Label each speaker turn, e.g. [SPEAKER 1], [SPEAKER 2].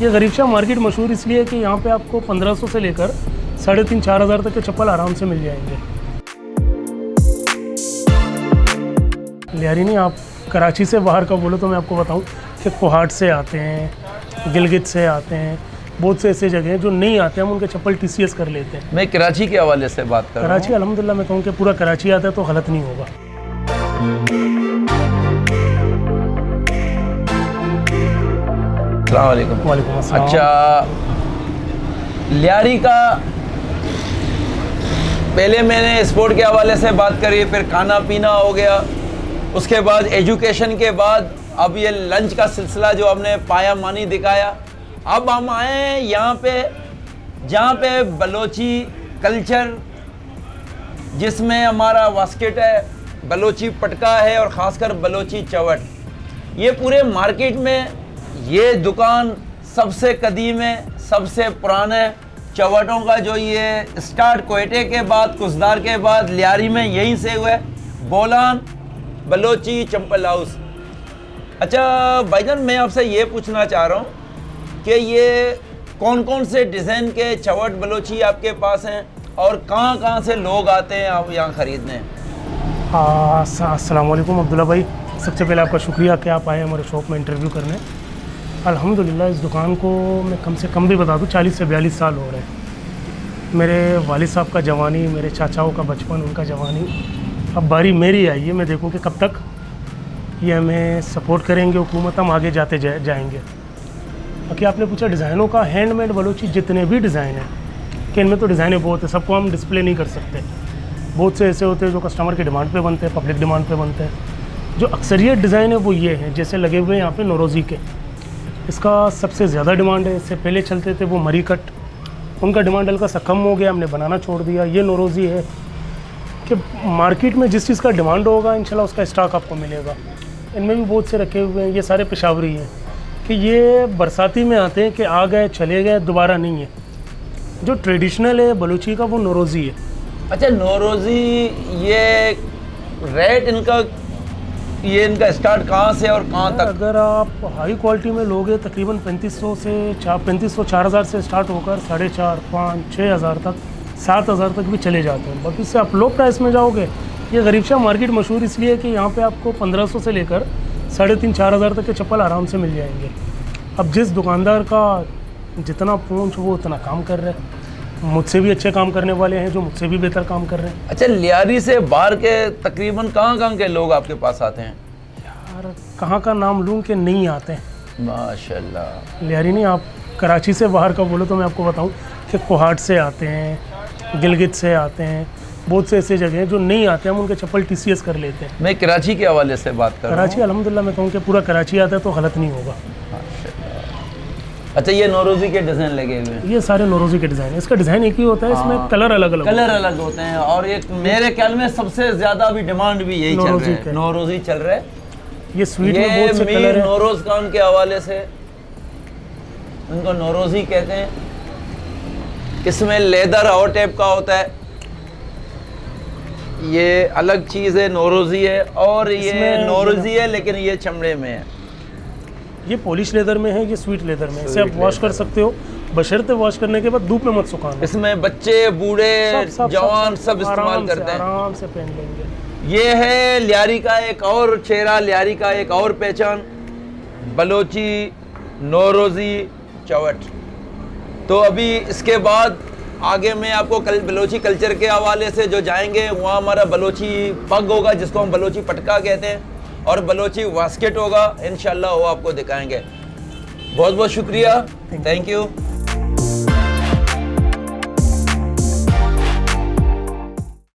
[SPEAKER 1] ये गरीब शाह मार्केट मशहूर इसलिए है कि यहाँ पे आपको 1500 से लेकर 3,500-4 हज़ार तक के चप्पल आराम से मिल जाएंगे। लियारी नहीं, आप कराची से बाहर का बोलो तो मैं आपको बताऊं कि कोहाट से आते हैं, गिलगित से आते हैं, बहुत से ऐसे जगह हैं जो नहीं आते हैं, हम उनके चप्पल TCS कर लेते हैं।
[SPEAKER 2] मैं कराची के हवाले से बात कर रहा हूँ।
[SPEAKER 1] कराची अल्हम्दुलिल्लाह मैं कहूँ कि पूरा कराची आता है तो गलत नहीं होगा।
[SPEAKER 2] अस्सलाम वालेकुम।
[SPEAKER 1] वालेकुम अस्सलाम।
[SPEAKER 2] अच्छा, लियारी का पहले मैंने स्पोर्ट के हवाले से बात करी, फिर खाना पीना हो गया, उसके बाद एजुकेशन के बाद अब ये लंच का सिलसिला जो हमने पाया मानी दिखाया। अब हम आए हैं यहाँ पे जहाँ पे बलोची कल्चर, जिसमें हमारा वास्केट है, बलोची पटका है और ख़ासकर बलोची चवट। ये पूरे मार्केट में ये दुकान सबसे कदीम है, सबसे पुराना है। चवटों का जो ये स्टार्ट कोयटे के बाद, कुसदार के बाद लियारी में यहीं से हुआ है। बोलान बलोची चंपल हाउस। अच्छा भाईजान, मैं आपसे ये पूछना चाह रहा हूँ कि ये कौन कौन से डिज़ाइन के चवट बलोची आपके पास हैं और कहाँ से लोग आते हैं आप यहाँ ख़रीदने?
[SPEAKER 1] अस्सलाम वालेकुम अब्दुल्ला भाई, सबसे पहले आपका शुक्रिया कि आप आए हमारे शॉप में इंटरव्यू करने। अल्हम्दुलिल्लाह इस दुकान को मैं कम से कम भी बता दूँ 40 से 42 साल हो रहे हैं। मेरे वालिद साहब का जवानी, मेरे चाचाओं का बचपन, उनका जवानी, अब बारी मेरी आई है। मैं देखूँ कि कब तक ये हमें सपोर्ट करेंगे हुकूमत, हम आगे जाते जाएंगे। बाकी आपने पूछा डिज़ाइनों का, हैंडमेड बलोची जितने भी डिज़ाइन हैं कि इनमें तो डिज़ाइनें बहुत है, सबको हम डिस्प्ले नहीं कर सकते। बहुत से ऐसे होते हैं जो कस्टमर के डिमांड पे बनते हैं, पब्लिक डिमांड पे बनते हैं। जो अक्सरियत डिज़ाइन है वो ये हैं, जैसे लगे हुए हैं यहाँ पे नौरोज़ी के, इसका सबसे ज़्यादा डिमांड है। इससे पहले चलते थे वो मरी कट, उनका डिमांड हल्का सा कम हो गया, हमने बनाना छोड़ दिया। ये नौरोज़ी है कि मार्केट में जिस चीज़ का डिमांड होगा इंशाल्लाह उसका स्टॉक आपको मिलेगा। इनमें भी बहुत से रखे हुए हैं, ये सारे पेशावरी हैं कि ये बरसाती में आते हैं कि आ गए चले गए, दोबारा नहीं है। जो ट्रेडिशनल है बलूची का वो नौरोज़ी है।
[SPEAKER 2] अच्छा, नौरोज़ी ये रेट इनका, ये इनका स्टार्ट कहाँ से और कहाँ तक?
[SPEAKER 1] अगर आप हाई क्वालिटी में लोगे तकरीबन 3500 से 4,000 से स्टार्ट होकर 4,500, 5,000, 6,000 तक, 7,000 तक भी चले जाते हैं। बाकी इससे आप लो प्राइस में जाओगे। ये गरीब शाह मार्केट मशहूर इसलिए है कि यहाँ पे आपको 1500 से लेकर 3,500-4 हज़ार तक के चप्पल आराम से मिल जाएंगे। अब जिस दुकानदार का जितना पूंछ वो उतना काम कर रहे हैं। मुझसे भी अच्छे काम करने वाले हैं जो मुझसे भी बेहतर काम कर रहे हैं।
[SPEAKER 2] अच्छा, लियारी से बाहर के तकरीबन कहाँ के लोग आपके पास आते हैं?
[SPEAKER 1] यार कहाँ का नाम लूँ कि नहीं आते हैं।
[SPEAKER 2] माशाल्लाह।
[SPEAKER 1] लियारी नहीं, आप कराची से बाहर का बोलो तो मैं आपको बताऊँ कि कोहाट से आते हैं, गिलगित से आते हैं, बहुत से ऐसे जगह हैं जो नहीं आते हैं, हम उनके चप्पल TCS कर लेते हैं।
[SPEAKER 2] मैं कराची के हवाले से बात कर रहा हूँ।
[SPEAKER 1] कराची अल्हम्दुलिल्लाह मैं कहूँ कि पूरा कराची आता है तो गलत नहीं होगा।
[SPEAKER 2] अच्छा, ये नौरोज़ी के डिज़ाइन लगे हुए हैं?
[SPEAKER 1] ये सारे नौरोज़ी के डिज़ाइन, इसका डिज़ाइन एक ही होता है, इसमें कलर अलग अलग
[SPEAKER 2] होते हैं। और एक मेरे ख्याल में सबसे ज़्यादा अभी डिमांड भी यही चल रहा है, नौरोज़ी चल रहा है।
[SPEAKER 1] ये स्वीट में बहुत से कलर हैं।
[SPEAKER 2] नौरोज़ खान के हवाले से उनको नौरोज़ी कहते हैं। इसमें लेदर और टाइप का होता है, ये अलग चीज़ है, नौरोज़ी है। और ये नौरोज़ी है लेकिन ये चमड़े में है,
[SPEAKER 1] ये पॉलिश लेदर में है, ये स्वीट लेदर में है। इसे आप वॉश कर सकते हो, बशर्ते वॉश करने के बाद धूप में मत सुखाना।
[SPEAKER 2] इसमें बच्चे, बूढ़े, जवान सब इस्तेमाल करते हैं,
[SPEAKER 1] आराम से पहन लेंगे।
[SPEAKER 2] ये है लियारी का एक और चेहरा, लियारी का एक और पहचान, बलोची नौरोज़ी चवट। तो अभी इसके बाद आगे मैं आपको बलोची कल्चर के हवाले से जो जाएंगे, वहाँ हमारा बलोची पग होगा जिसको हम बलोची पटका कहते हैं, और बलोची वास्केट होगा। इंशाल्लाह वो आपको दिखाएंगे। बहुत बहुत शुक्रिया, थैंक यू।